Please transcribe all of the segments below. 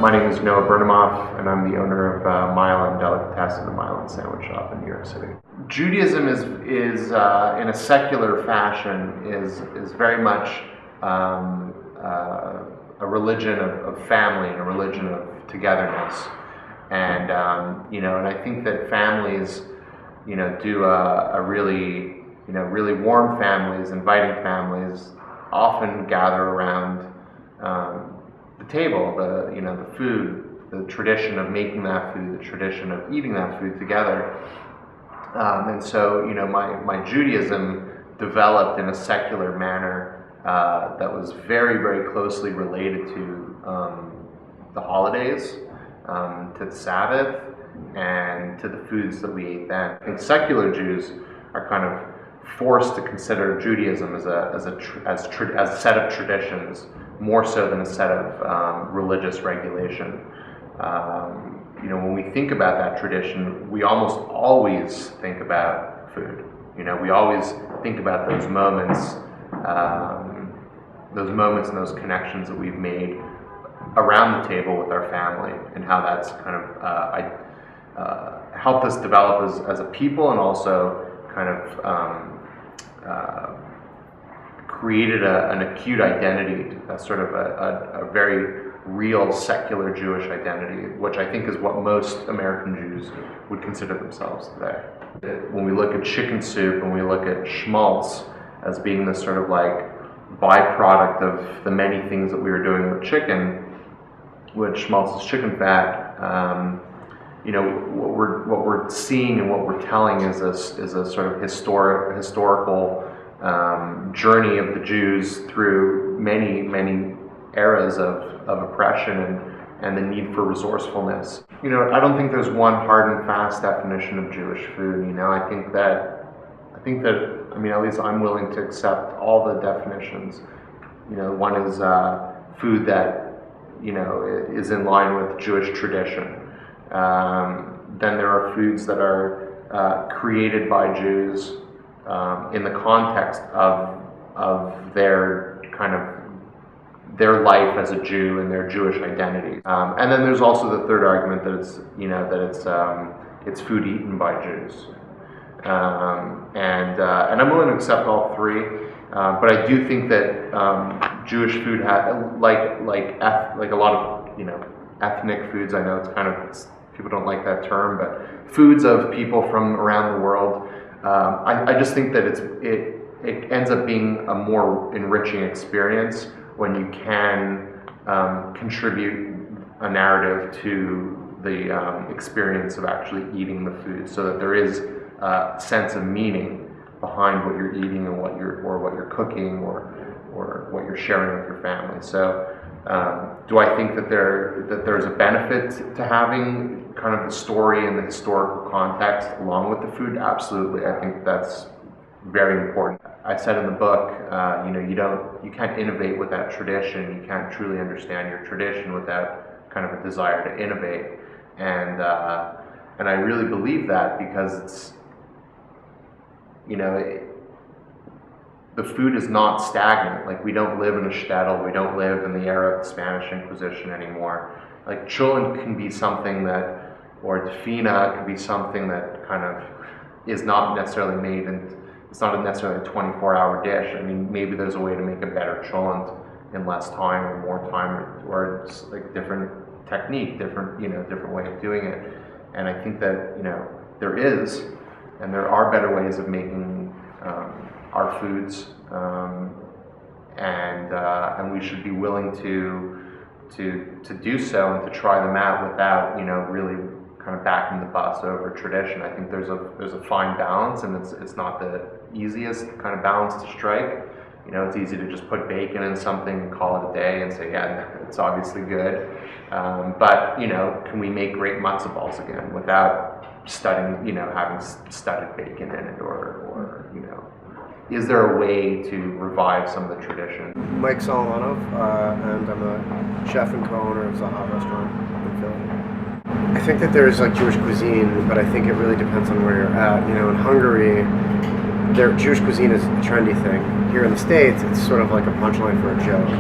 My name is Noah Bernemoff, and I'm the owner of Mile and Delicatessen, the Mile and Sandwich Shop in New York City. Judaism is in a secular fashion, is very much a religion of family and a religion of togetherness, and and I think that families, do a really, really warm families, inviting families, often gather around the table, the food, the tradition of making that food, the tradition of eating that food together. And so, my Judaism developed in a secular manner that was very, very closely related to the holidays, to the Sabbath, and to the foods that we ate then. I think secular Jews are kind of forced to consider Judaism as a set of traditions, more so than a set of religious regulation. When we think about that tradition, we almost always think about food. We always think about those moments and those connections that we've made around the table with our family, and how that's kind of helped us develop as a people, and also kind of created an acute identity, a sort of a very real secular Jewish identity, which I think is what most American Jews would consider themselves today. When we look at chicken soup, and we look at schmaltz as being this sort of like byproduct of the many things that we were doing with chicken, which schmaltz is chicken fat, what we're seeing and what we're telling is a sort of historical journey of the Jews through many eras of oppression and the need for resourcefulness. I don't think there's one hard and fast definition of Jewish food. I think that at least I'm willing to accept all the definitions. One is food that is in line with Jewish tradition. Then there are foods that are created by Jews in the context of their kind of their life as a Jew and their Jewish identity. And then there's also the third argument that it's food eaten by Jews. And I'm willing to accept all three, but I do think that Jewish food like a lot of ethnic foods. I know it's kind of people don't like that term, but foods of people from around the world. I just think that it ends up being a more enriching experience when you can contribute a narrative to the experience of actually eating the food, so that there is a sense of meaning behind what you're eating and what you're cooking or what you're sharing with your family. So do I think that there's a benefit to having kind of the story and the historical context along with the food? Absolutely. I think that's very important. I said in the book, you can't innovate without tradition. You can't truly understand your tradition without kind of a desire to innovate. And I really believe that, because it's, the food is not stagnant. Like, we don't live in a shtetl, we don't live in the era of the Spanish Inquisition anymore. Like, cholent can be something that, or tefina can be something that kind of is not necessarily made, and it's not necessarily a 24-hour dish. I mean, maybe there's a way to make a better cholent in less time or more time, or it's like different technique, different way of doing it. And I think that, there is, and there are better ways of making our foods, and we should be willing to do so and to try them out without really kind of backing the bus over tradition. I think there's a fine balance, and it's not the easiest kind of balance to strike. It's easy to just put bacon in something and call it a day and say, yeah, it's obviously good. But can we make great matzo balls again without studying, having studded bacon in it, or is there a way to revive some of the tradition? Mike Solomonov, and I'm a chef and co-owner of Zahav restaurant in Philly. I think that there's like Jewish cuisine, but I think it really depends on where you're at. In Hungary, their Jewish cuisine is a trendy thing. Here in the States, it's sort of like a punchline for a joke,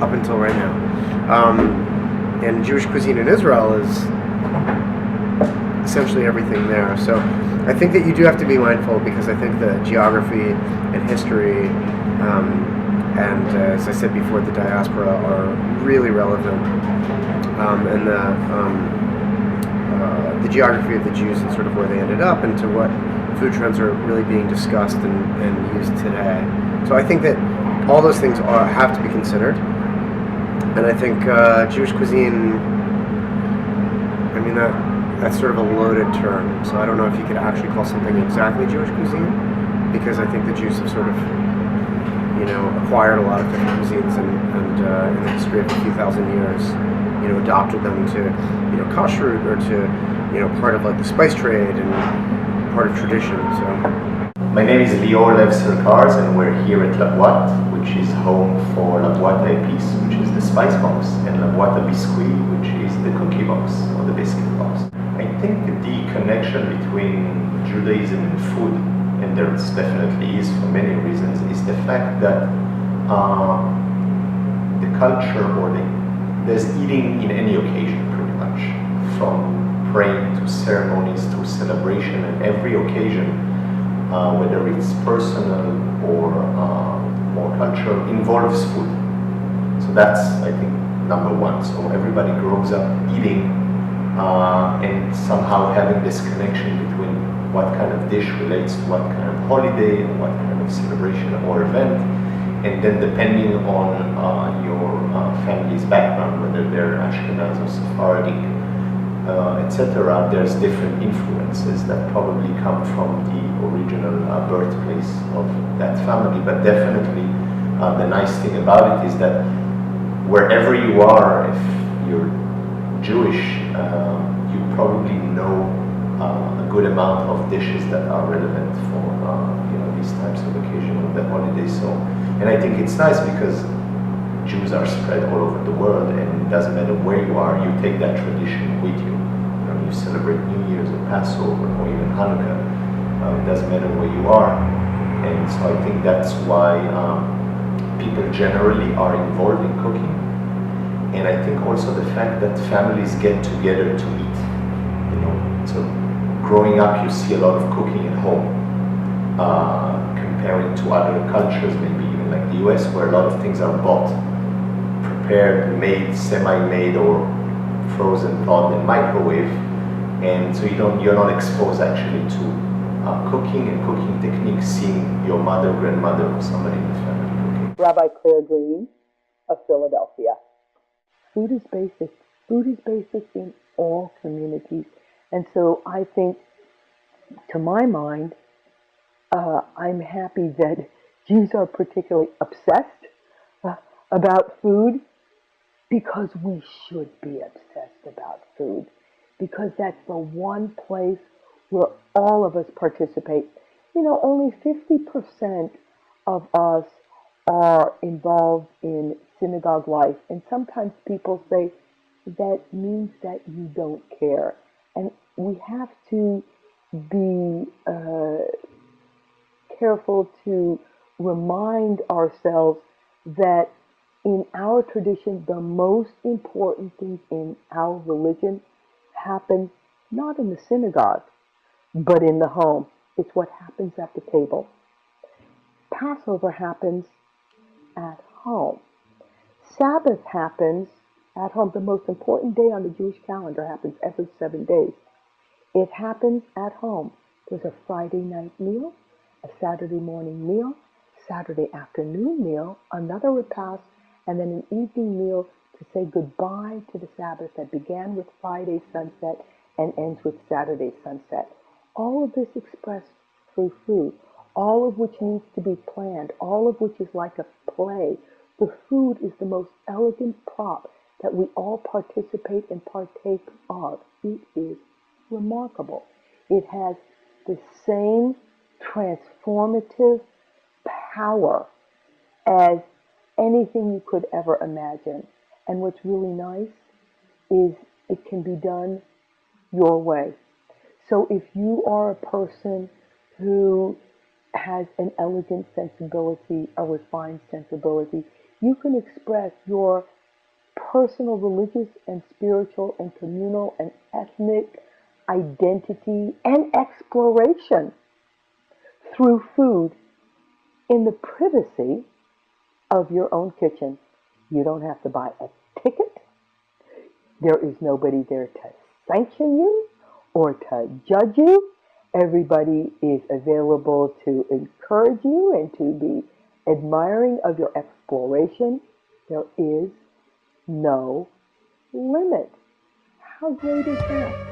up until right now. And Jewish cuisine in Israel is essentially everything there. So I think that you do have to be mindful, because I think the geography and history and as I said before, the diaspora are really relevant, and the geography of the Jews and sort of where they ended up, and to what food trends are really being discussed and used today. So I think that all those things have to be considered. And I think Jewish cuisine, I mean, that's sort of a loaded term. So I don't know if you could actually call something exactly Jewish cuisine, because I think the Jews have sort of, acquired a lot of different cuisines and in the history of a few thousand years, adopted them to, kashrut, or to, part of like the spice trade and part of tradition. So. My name is Lior Lev Serkars, and we're here at La Boite, which is home for La Boite Épice, which is the spice box, and La Boite Biscuit, which is the cookie box or the biscuit box. I think the connection between Judaism and food, and there definitely is for many reasons, is the fact that the culture there's eating in any occasion pretty much, from praying to ceremonies to celebration, and every occasion, whether it's personal or more cultural, involves food. So that's, I think, number one. So everybody grows up eating and somehow having this connection between what kind of dish relates to what kind of holiday and what kind of celebration or event. And then depending on your family's background, whether they're Ashkenaz or Sephardic, etc., there's different influences that probably come from the original birthplace of that family. But definitely, the nice thing about it is that wherever you are, if you're Jewish, you probably know a good amount of dishes that are relevant for these types of occasion of the holiday. So, and I think it's nice because Jews are spread all over the world, and it doesn't matter where you are, you take that tradition with you. You celebrate New Year's or Passover or even Hanukkah. It doesn't matter where you are, and so I think that's why people generally are involved in cooking. And I think also the fact that families get together to eat. So growing up, you see a lot of cooking at home, comparing to other cultures, maybe even like the US, where a lot of things are bought, prepared, made, semi-made, or frozen, thawed, and microwave. And so you're not exposed actually to cooking and cooking techniques, seeing your mother, grandmother, or somebody in the family cooking. Rabbi Claire Green of Philadelphia. Food is basic. Food is basic in all communities. And so I think, to my mind, I'm happy that Jews are particularly obsessed about food, because we should be obsessed about food, because that's the one place where all of us participate. Only 50% of us are involved in synagogue life, and sometimes people say that means that you don't care. And we have to be careful to remind ourselves that in our tradition, the most important things in our religion happen not in the synagogue, but in the home. It's what happens at the table. Passover happens at home. Sabbath happens at home. The most important day on the Jewish calendar happens every 7 days. It happens at home. There's a Friday night meal, a Saturday morning meal, Saturday afternoon meal, another repast, and then an evening meal to say goodbye to the Sabbath that began with Friday sunset and ends with Saturday sunset. All of this expressed through food, all of which needs to be planned, all of which is like a play. The food is the most elegant prop that we all participate and partake of. It is remarkable. It has the same transformative power as anything you could ever imagine. And what's really nice is it can be done your way. So if you are a person who has an elegant sensibility, a refined sensibility, you can express your personal, religious, and spiritual, and communal, and ethnic identity and exploration through food in the privacy of your own kitchen. You don't have to buy a ticket. There is nobody there to sanction you or to judge you. Everybody is available to encourage you and to be admiring of your exploration. There is no limit. How great is that?